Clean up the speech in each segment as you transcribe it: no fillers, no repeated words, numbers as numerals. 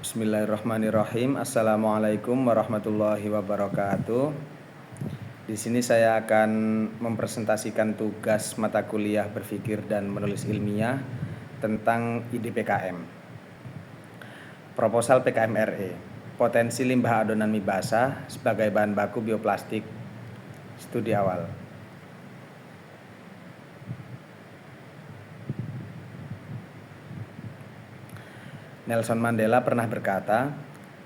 Bismillahirrahmanirrahim. Assalamualaikum warahmatullahi wabarakatuh. Di sini saya akan mempresentasikan tugas mata kuliah berpikir dan menulis ilmiah tentang IDPKM. Proposal PKM RE, potensi limbah adonan mie basah sebagai bahan baku bioplastik. Studi awal. Nelson Mandela pernah berkata,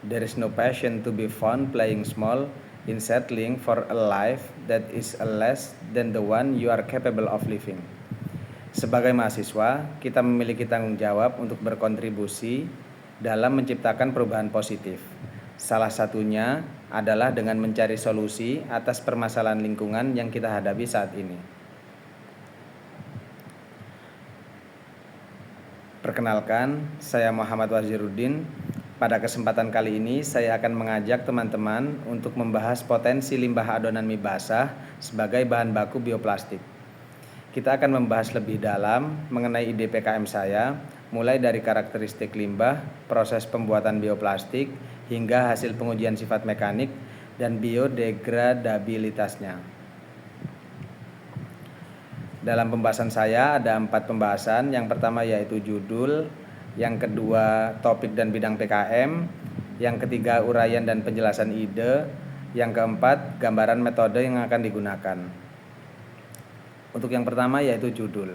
"There is no passion to be found playing small in settling for a life that is less than the one you are capable of living." Sebagai mahasiswa, kita memiliki tanggung jawab untuk berkontribusi dalam menciptakan perubahan positif. Salah satunya adalah dengan mencari solusi atas permasalahan lingkungan yang kita hadapi saat ini. Perkenalkan, saya Muhammad Waziruddin. Pada kesempatan kali ini, saya akan mengajak teman-teman untuk membahas potensi limbah adonan mie basah sebagai bahan baku bioplastik. Kita akan membahas lebih dalam mengenai ide PKM saya, mulai dari karakteristik limbah, proses pembuatan bioplastik, hingga hasil pengujian sifat mekanik dan biodegradabilitasnya. Dalam pembahasan saya ada 4 pembahasan. Yang pertama yaitu judul, yang kedua topik dan bidang PKM, yang ketiga uraian dan penjelasan ide, yang keempat gambaran metode yang akan digunakan. Untuk yang pertama yaitu judul.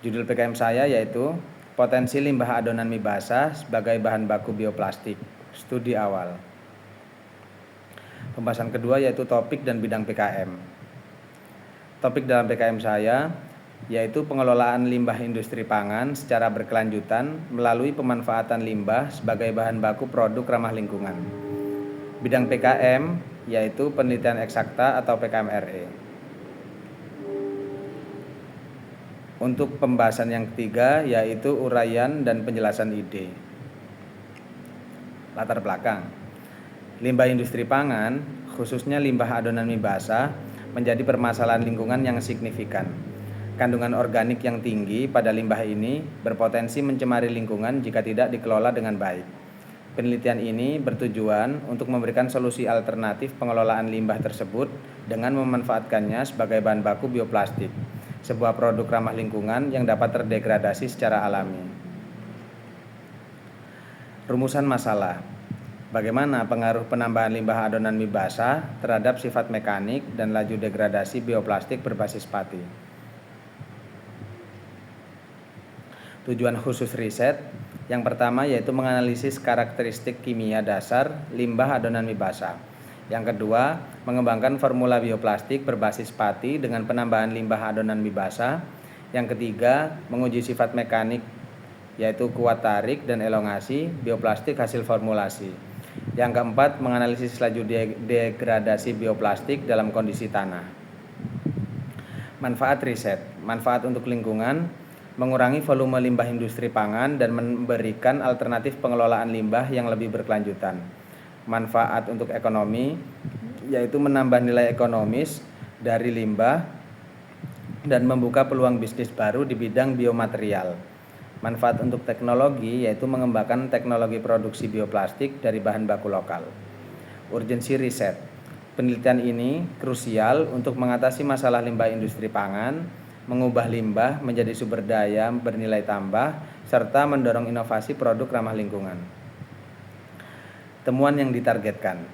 Judul PKM saya yaitu potensi limbah adonan mie basah sebagai bahan baku bioplastik. Studi awal. Pembahasan kedua yaitu topik dan bidang PKM. Topik dalam PKM saya yaitu pengelolaan limbah industri pangan secara berkelanjutan melalui pemanfaatan limbah sebagai bahan baku produk ramah lingkungan. Bidang PKM yaitu penelitian eksakta atau PKM RE. Untuk pembahasan yang ketiga yaitu uraian dan penjelasan ide. Latar belakang. Limbah industri pangan, khususnya limbah adonan mie basah, menjadi permasalahan lingkungan yang signifikan. Kandungan organik yang tinggi pada limbah ini berpotensi mencemari lingkungan jika tidak dikelola dengan baik. Penelitian ini bertujuan untuk memberikan solusi alternatif pengelolaan limbah tersebut dengan memanfaatkannya sebagai bahan baku bioplastik, sebuah produk ramah lingkungan yang dapat terdegradasi secara alami. Rumusan masalah. Bagaimana pengaruh penambahan limbah adonan mie basah terhadap sifat mekanik dan laju degradasi bioplastik berbasis pati? Tujuan khusus riset. Yang pertama yaitu menganalisis karakteristik kimia dasar limbah adonan mie basah. Yang kedua, mengembangkan formula bioplastik berbasis pati dengan penambahan limbah adonan mie basah. Yang ketiga, menguji sifat mekanik yaitu kuat tarik dan elongasi bioplastik hasil formulasi. Yang keempat, menganalisis laju degradasi bioplastik dalam kondisi tanah. Manfaat riset. Manfaat untuk lingkungan, mengurangi volume limbah industri pangan dan memberikan alternatif pengelolaan limbah yang lebih berkelanjutan. Manfaat untuk ekonomi, yaitu menambah nilai ekonomis dari limbah dan membuka peluang bisnis baru di bidang biomaterial. Manfaat untuk teknologi yaitu mengembangkan teknologi produksi bioplastik dari bahan baku lokal. Urgensi riset. Penelitian ini krusial untuk mengatasi masalah limbah industri pangan, mengubah limbah menjadi sumber daya bernilai tambah, serta mendorong inovasi produk ramah lingkungan. Temuan yang ditargetkan.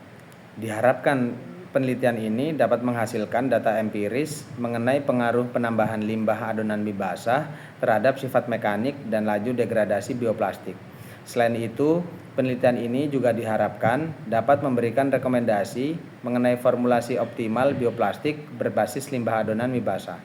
Diharapkan penelitian ini dapat menghasilkan data empiris mengenai pengaruh penambahan limbah adonan mie basah terhadap sifat mekanik dan laju degradasi bioplastik. Selain itu, penelitian ini juga diharapkan dapat memberikan rekomendasi mengenai formulasi optimal bioplastik berbasis limbah adonan mie basah.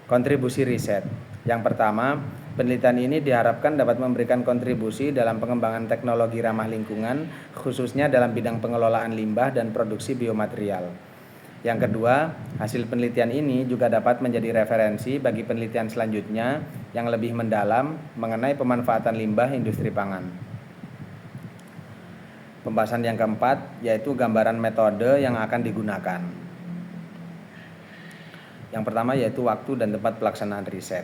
Kontribusi riset. Yang pertama, penelitian ini diharapkan dapat memberikan kontribusi dalam pengembangan teknologi ramah lingkungan, khususnya dalam bidang pengelolaan limbah dan produksi biomaterial. Yang kedua, hasil penelitian ini juga dapat menjadi referensi bagi penelitian selanjutnya yang lebih mendalam mengenai pemanfaatan limbah industri pangan. Pembahasan yang keempat yaitu gambaran metode yang akan digunakan. Yang pertama yaitu waktu dan tempat pelaksanaan riset.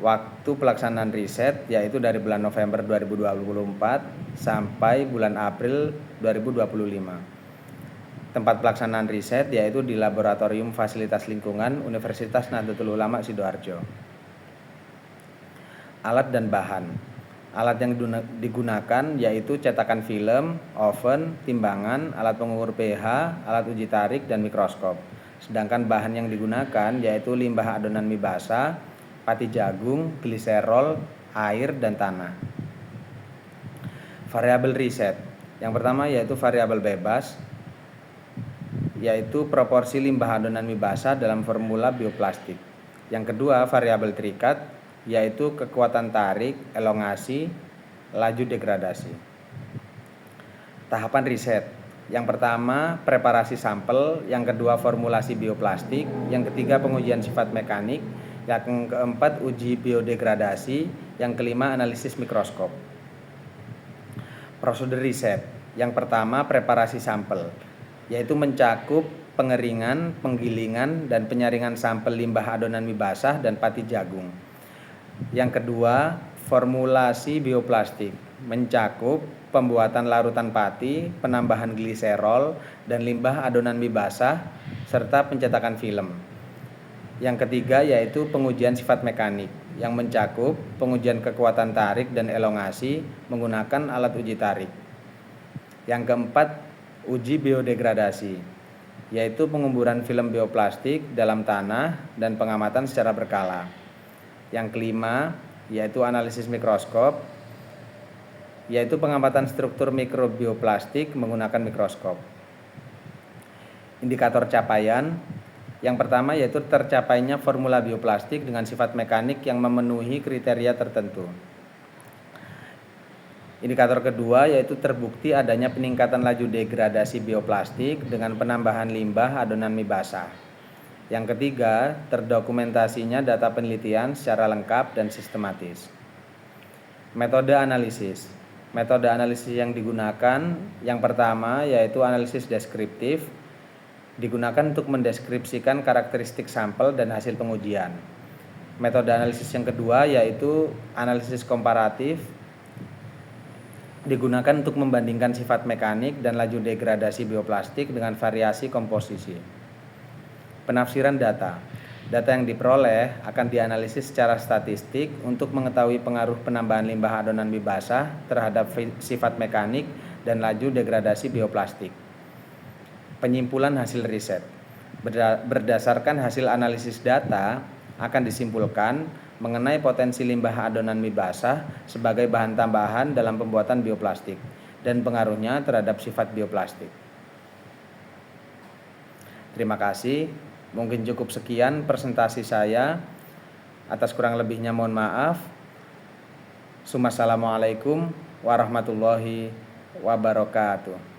Waktu pelaksanaan riset yaitu dari bulan November 2024 sampai bulan April 2025. Tempat pelaksanaan riset yaitu di Laboratorium Fasilitas Lingkungan Universitas Nahdlatul Ulama Sidoarjo. Alat dan bahan. Alat yang digunakan yaitu cetakan film, oven, timbangan, alat pengukur pH, alat uji tarik, dan mikroskop. Sedangkan bahan yang digunakan yaitu limbah adonan mie basah, pati jagung, gliserol, air, dan tanah. Variabel riset. Yang pertama yaitu variabel bebas, yaitu proporsi limbah adonan mie basah dalam formula bioplastik. Yang kedua variabel terikat, yaitu kekuatan tarik, elongasi, laju degradasi. Tahapan riset. Yang pertama preparasi sampel, yang kedua formulasi bioplastik, yang ketiga pengujian sifat mekanik, yang keempat uji biodegradasi, yang kelima analisis mikroskop. Prosedur riset. Yang pertama preparasi sampel, yaitu mencakup pengeringan, penggilingan, dan penyaringan sampel limbah adonan mie basah dan pati jagung. Yang kedua formulasi bioplastik, mencakup pembuatan larutan pati, penambahan gliserol, dan limbah adonan mie basah, serta pencetakan film. Yang ketiga yaitu pengujian sifat mekanik, yang mencakup pengujian kekuatan tarik dan elongasi menggunakan alat uji tarik. Yang keempat, uji biodegradasi, yaitu penguburan film bioplastik dalam tanah dan pengamatan secara berkala. Yang kelima, yaitu analisis mikroskop, yaitu pengamatan struktur mikrobioplastik menggunakan mikroskop. Indikator capaian. Yang pertama yaitu tercapainya formula bioplastik dengan sifat mekanik yang memenuhi kriteria tertentu. Indikator kedua yaitu terbukti adanya peningkatan laju degradasi bioplastik dengan penambahan limbah adonan mie basah. Yang ketiga, terdokumentasinya data penelitian secara lengkap dan sistematis. Metode analisis. Metode analisis yang digunakan yang pertama yaitu analisis deskriptif, digunakan untuk mendeskripsikan karakteristik sampel dan hasil pengujian. Metode analisis yang kedua yaitu analisis komparatif, digunakan untuk membandingkan sifat mekanik dan laju degradasi bioplastik dengan variasi komposisi. Penafsiran data. Data yang diperoleh akan dianalisis secara statistik untuk mengetahui pengaruh penambahan limbah adonan mie basah terhadap sifat mekanik dan laju degradasi bioplastik. Penyimpulan hasil riset. Berdasarkan hasil analisis data akan disimpulkan mengenai potensi limbah adonan mie basah sebagai bahan tambahan dalam pembuatan bioplastik dan pengaruhnya terhadap sifat bioplastik. Terima kasih. Mungkin cukup sekian presentasi saya. Atas kurang lebihnya mohon maaf. Assalamualaikum warahmatullahi wabarakatuh.